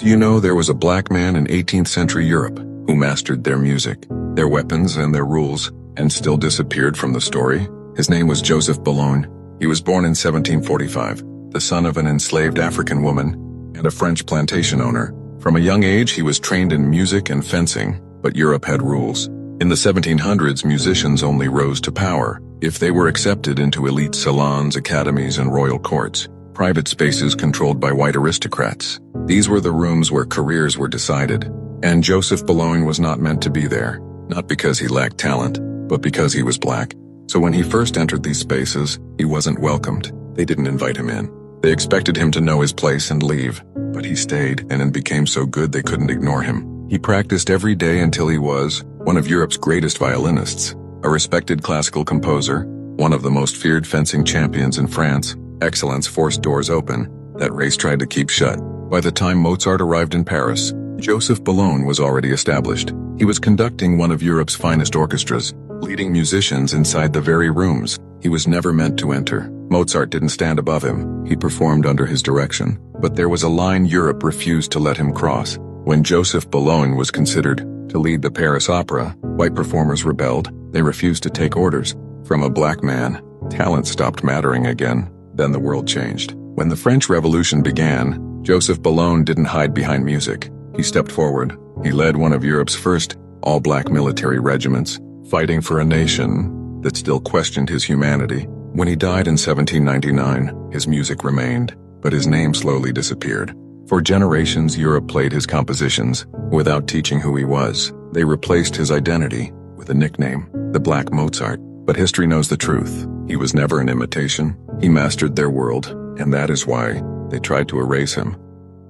Do you know there was a black man in 18th century Europe who mastered their music, their weapons, and their rules, and still disappeared from the story? His name was Joseph Boulogne. He was born in 1745, the son of an enslaved African woman and a French plantation owner. From a young age, he was trained in music and fencing, but Europe had rules. In the 1700s, musicians only rose to power if they were accepted into elite salons, academies, and royal courts, private spaces controlled by white aristocrats. These were the rooms where careers were decided, and Joseph Boulogne was not meant to be there, not because he lacked talent, but because he was black. So when he first entered these spaces, he wasn't welcomed. They didn't invite him in. They expected him to know his place and leave, but he stayed and became so good they couldn't ignore him. He practiced every day until he was one of Europe's greatest violinists, a respected classical composer, one of the most feared fencing champions in France. Excellence forced doors open that race tried to keep shut. By the time Mozart arrived in Paris, Joseph Boulogne was already established. He was conducting one of Europe's finest orchestras, leading musicians inside the very rooms he was never meant to enter. Mozart didn't stand above him. He performed under his direction, but there was a line Europe refused to let him cross. When Joseph Boulogne was considered to lead the Paris Opera, white performers rebelled. They refused to take orders from a black man. Talent stopped mattering again. Then the world changed. When the French Revolution began, Joseph Boulogne didn't hide behind music. He stepped forward. He led one of Europe's first all-black military regiments, fighting for a nation that still questioned his humanity. When he died in 1799, his music remained, but his name slowly disappeared. For generations, Europe played his compositions without teaching who he was. They replaced his identity with a nickname, the Black Mozart. But history knows the truth. He was never an imitation. He mastered their world, and that is why they tried to erase him.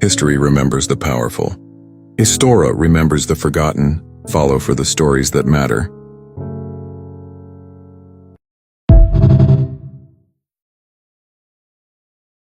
History remembers the powerful. Histora remembers the forgotten. Follow for the stories that matter.